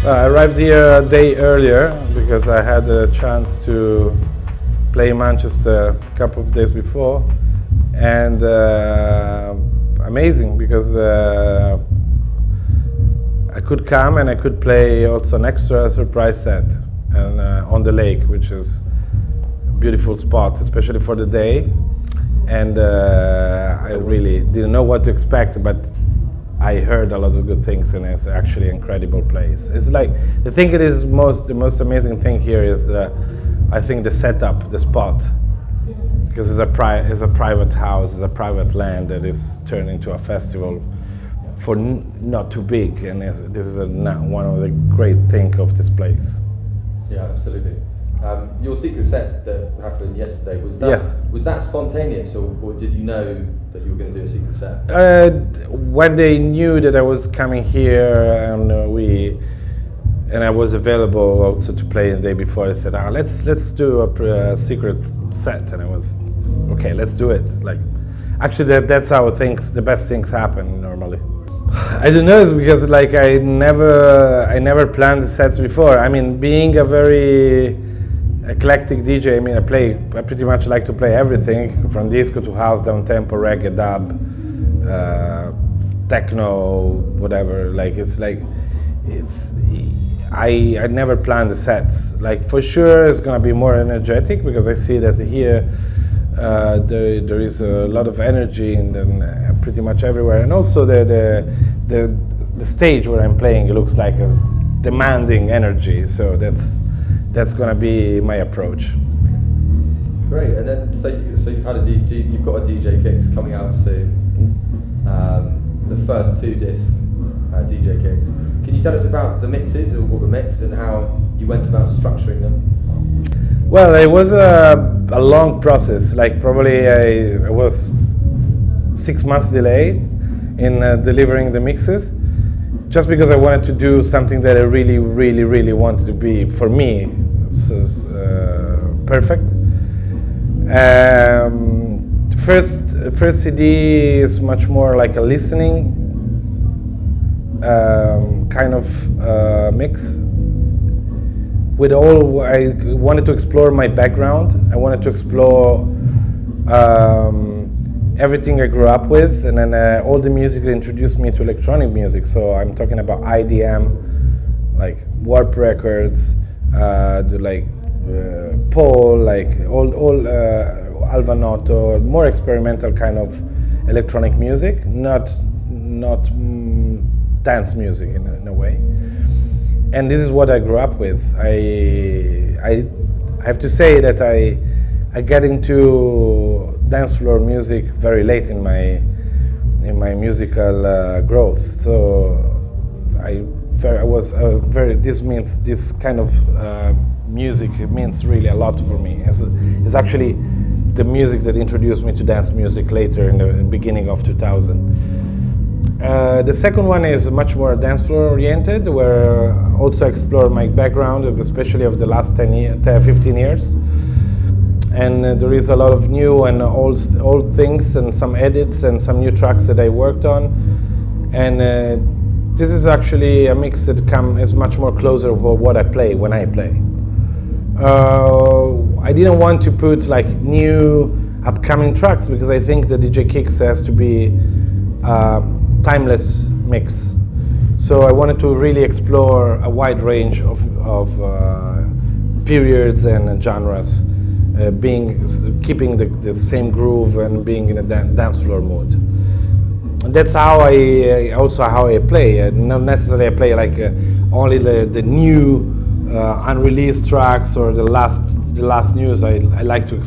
I arrived here a day earlier because I had a chance to play in Manchester a couple of days before, and amazing because I could come and I could play also an extra surprise set and on the lake, which is a beautiful spot, especially for the day. And I really didn't know what to expect, but I heard a lot of good things, and it's actually an incredible place. It's like the thing it is the most amazing thing here is I think the setup, the spot, because it's a private house, it's a private land that is turned into a festival for not too big, and this is one of the great things of this place. Yeah, absolutely. Your secret set that happened yesterday, was that spontaneous, or did you know that you were going to do a secret set? When they knew that I was coming here and I was available also to play the day before, I said, let's do a secret set, and I was okay, let's do it. Like, actually, that's how the best things happen normally. I don't know, it's because like I never planned the sets before. I mean, being a very eclectic DJ, I mean, I pretty much like to play everything from disco to house, down tempo, reggae, dub, techno, whatever. Like I never planned the sets. Like, for sure it's gonna be more energetic because I see that here there is a lot of energy in pretty much everywhere, and also the stage where I'm playing, it looks like a demanding energy. So that's going to be my approach. Great. And then so you've got a DJ Kicks coming out soon. The first 2 disc DJ Kicks. Can you tell us about the mixes, or the mix, and how you went about structuring them? Well, it was a long process. Like, probably I was 6 months delayed in delivering the mixes, just because I wanted to do something that I really, really, really wanted to be, for me, perfect. First CD is much more like a listening kind of mix. I wanted to explore my background. I wanted to explore everything I grew up with, and then all the music that introduced me to electronic music. So I'm talking about IDM, like Warp Records, Paul, like all Alvanotto, more experimental kind of electronic music, not dance music in a way. And this is what I grew up with. I have to say that I got into dance floor music very late in my musical growth. So this kind of music, it means really a lot for me. It's actually the music that introduced me to dance music later in the beginning of 2000. The second one is much more dance floor oriented, where I also explore my background, especially of the last 15 years. And there is a lot of new and old things, and some edits and some new tracks that I worked on. And this is actually a mix that is much more closer for what I play when I play. I didn't want to put like new upcoming tracks, because I think the DJ Kicks has to be timeless mix. So I wanted to really explore a wide range of periods and genres, keeping the same groove and being in a dance floor mood. And that's how I play. Not necessarily I play like only the new unreleased tracks or the last news. I like to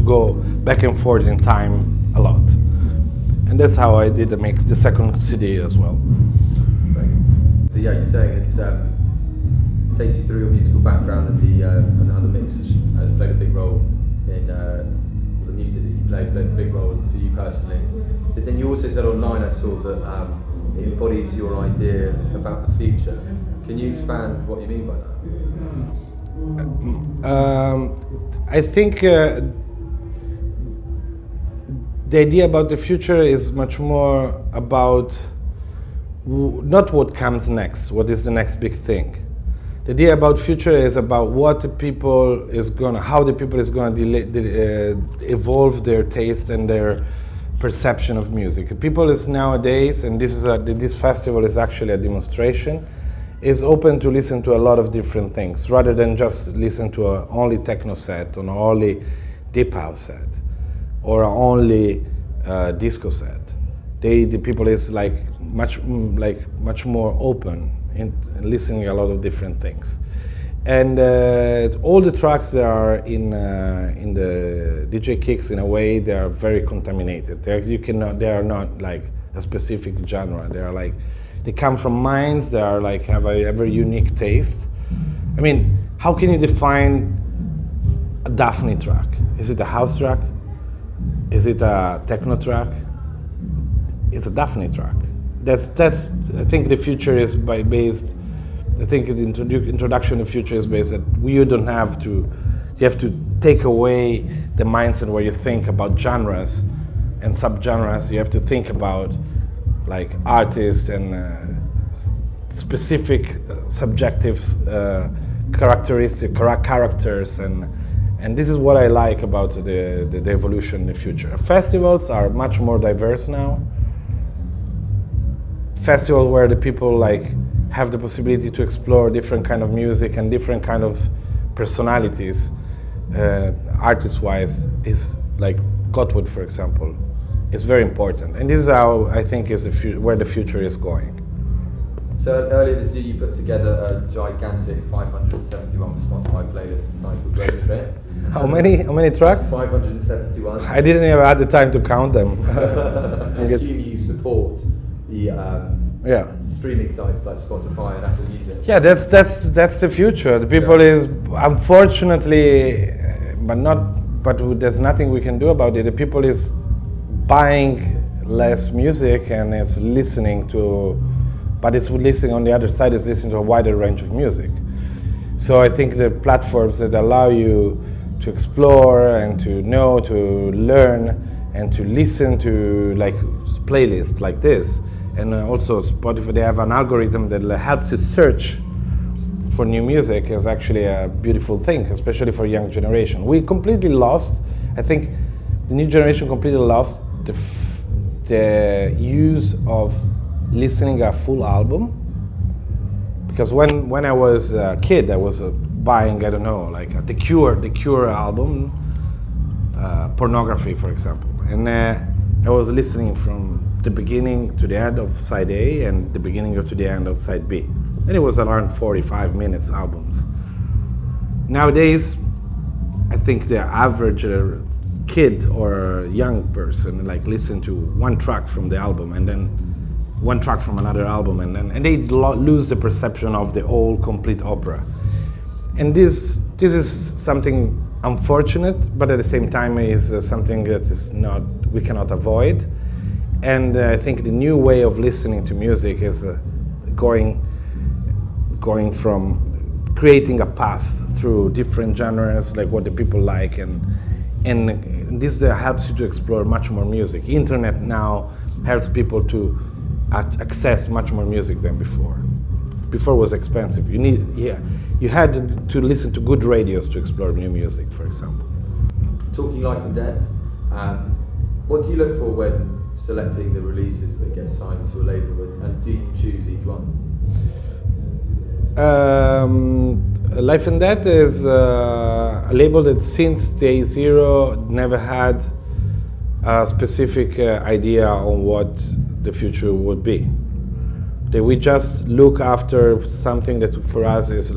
go back and forth in time a lot. And that's how I did the second CD as well. Right. So yeah, you're saying it takes you through your musical background and how the mix has played a big role in the music that you played a big role for you personally. But then you also said online, I saw that it embodies your idea about the future. Can you expand what you mean by that? I think the idea about the future is much more about not what comes next, what is the next big thing, The idea about future is about what the people is how the people is gonna evolve their taste and their perception of music. People is nowadays, and this festival is actually a demonstration, is open to listen to a lot of different things rather than just listen to a only techno set or only deep house set or only disco set. The people is much more open in listening a lot of different things, and all the tracks that are in the DJ Kicks, in a way, they are very contaminated. They are not like a specific genre. They come from minds that are have a very unique taste. I mean, how can you define a Daphne track? Is it a house track? Is it a techno track? It's a Daphne track. That's. I think the future is based. I think the introduction to the future is based that you don't have to. You have to take away the mindset where you think about genres and subgenres. You have to think about artists and specific subjective characters, and this is what I like about the evolution in the future. Festivals are much more diverse now. Festival where the people have the possibility to explore different kind of music and different kind of personalities, artist-wise, is Gottwood, for example, is very important. And this is how I think is where the future is going. So earlier this year you put together a gigantic 571 Spotify playlist entitled Road Trip. How many tracks? 571. I didn't even have the time to count them. I assume you support the streaming sites like Spotify and Apple Music. Yeah, that's the future. The people is, unfortunately, but there's nothing we can do about it. The people is buying less music and is listening to, but it's listening on the other side is listening to a wider range of music. So I think the platforms that allow you to explore and to know, to learn, and to listen to playlists like this. And also Spotify, they have an algorithm that helps you search for new music, is actually a beautiful thing, especially for young generation. We completely lost, I think the new generation completely lost the use of listening a full album. Because when I was a kid, I was buying, I don't know, the Cure album, Pornography, for example. And I was listening from the beginning to the end of side A and the beginning to the end of side B. And it was around 45 minutes albums. Nowadays, I think the average kid or young person listen to one track from the album and then one track from another album, and they lose the perception of the whole complete opera. And this is something unfortunate, but at the same time is something that is we cannot avoid. And I think the new way of listening to music is going from creating a path through different genres, like what the people like, and this helps you to explore much more music. Internet now helps people to access much more music than before. Before it was expensive. You had to listen to good radios to explore new music, for example. Talking life and death, what do you look for when selecting the releases that get signed to a label, and do you choose each one? Life and Death is a label that since day zero never had a specific idea on what the future would be. That we just look after something that for us is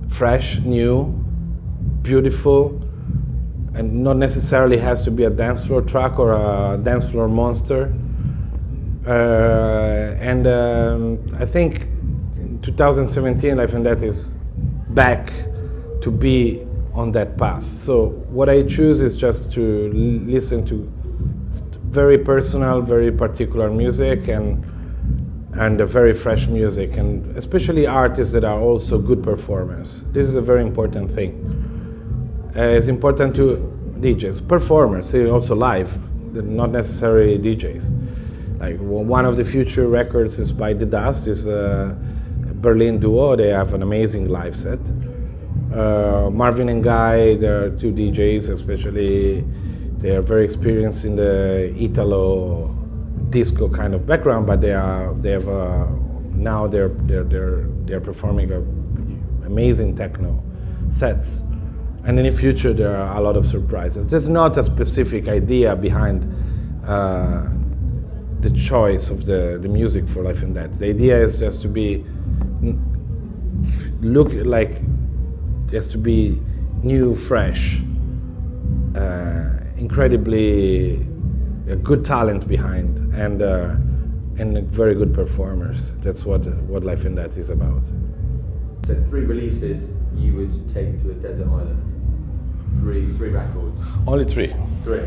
fresh, new, beautiful, and not necessarily has to be a dance floor track or a dance floor monster. I think in 2017, Life and Death is back to be on that path. So what I choose is just to listen to very personal, very particular music and very fresh music, and especially artists that are also good performers. This is a very important thing. It's important to DJs, performers, also live, not necessarily DJs. One of the future records is by The Dust, is Berlin duo. They have an amazing live set. Marvin and Guy, they're two DJs, especially they are very experienced in the Italo disco kind of background, but they're performing amazing techno sets. And in the future, there are a lot of surprises. There's not a specific idea behind the choice of the music for Life and Death. The idea is just to be new, fresh, incredibly good talent behind, and very good performers. That's what Life and Death is about. So 3 releases you would take to a desert island. 3 records. Only 3. 3.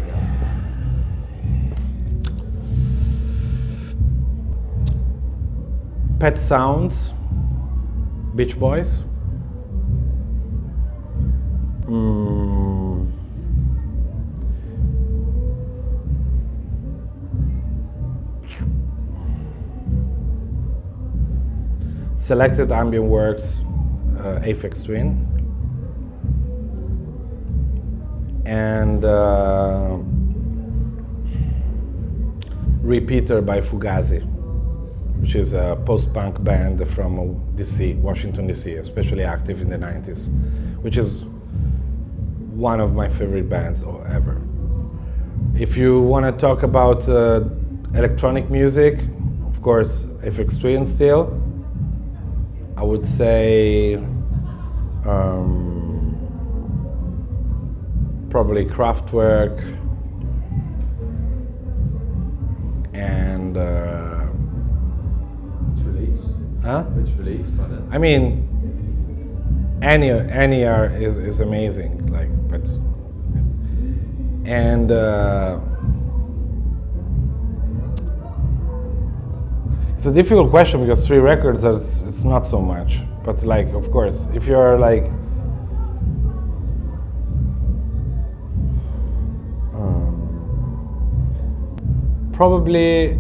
Pet Sounds, Beach Boys. Selected Ambient Works, Aphex Twin. And Repeater by Fugazi, which is a post-punk band from DC, Washington DC, especially active in the 90s, which is one of my favorite bands ever. If you want to talk about electronic music, of course, Aphex Twin still. I would say probably Kraftwerk and Which release? huh? Which release by then? I mean, any art is amazing, like, but and it's a difficult question because 3 records it's not so much, but like, of course, if you're like probably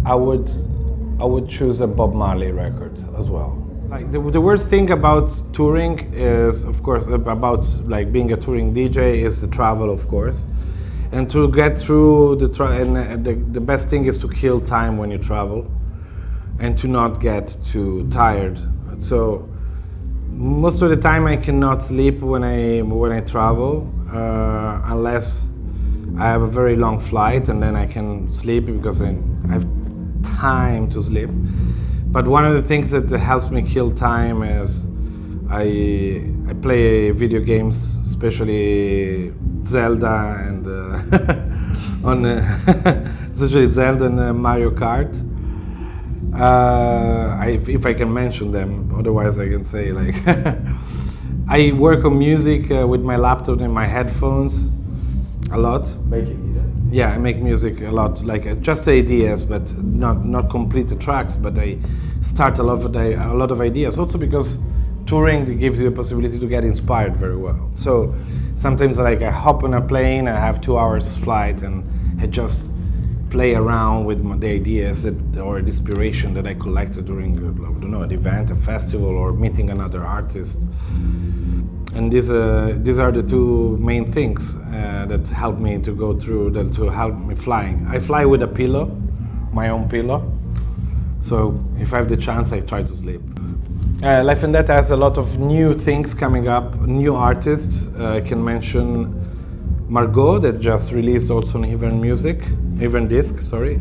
I would choose a Bob Marley record as well. Like the worst thing about touring is, of course, about like being a touring DJ is the travel, of course, and to get through the best thing is to kill time when you travel, and to not get too tired. So most of the time I cannot sleep when I travel unless I have a very long flight, and then I can sleep because I have time to sleep. But one of the things that helps me kill time is I play video games, especially Zelda and especially Zelda and Mario Kart. If I can mention them, otherwise I can say like I work on music with my laptop and my headphones a lot. Making music? Yeah, I make music a lot, like just ideas, but not complete the tracks. But I start a lot of ideas. Also because touring gives you the possibility to get inspired very well. So sometimes like I hop on a plane, I have 2 hours flight, and I just play around with the ideas or the inspiration that I collected during, I don't know, an event, a festival, or meeting another artist. And these are the 2 main things that help me to go through, to help me flying. I fly with a pillow, my own pillow. So if I have the chance, I try to sleep. Life and Death has a lot of new things coming up, new artists. I can mention Margot, that just released also on Even Disc, sorry,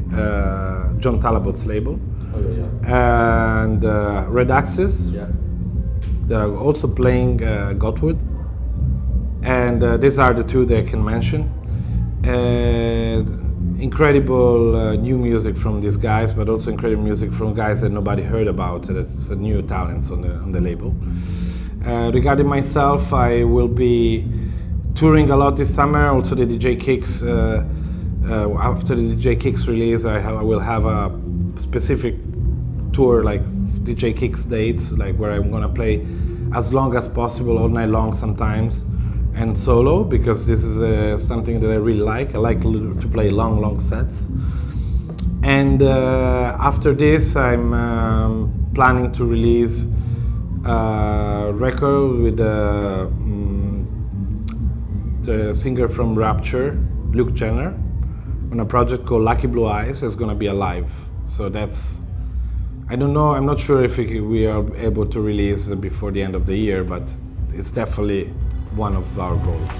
John Talabot's label. Oh yeah. And Red Axis. Yeah. They are also playing Gottwood, and these are the 2 that I can mention. Incredible new music from these guys, but also incredible music from guys that nobody heard about. That's new talents on the label. Regarding myself, I will be touring a lot this summer. Also the DJ Kicks. After the DJ Kicks release, I will have a specific tour, like DJ Kicks dates, like where I'm gonna play as long as possible, all night long sometimes, and solo, because this is something that I really like. I like to play long sets. And after this, I'm planning to release a record with the singer from Rapture, Luke Jenner, on a project called Lucky Blue Eyes. It's gonna be alive. So that's, I don't know, I'm not sure if we are able to release before the end of the year, but it's definitely one of our goals.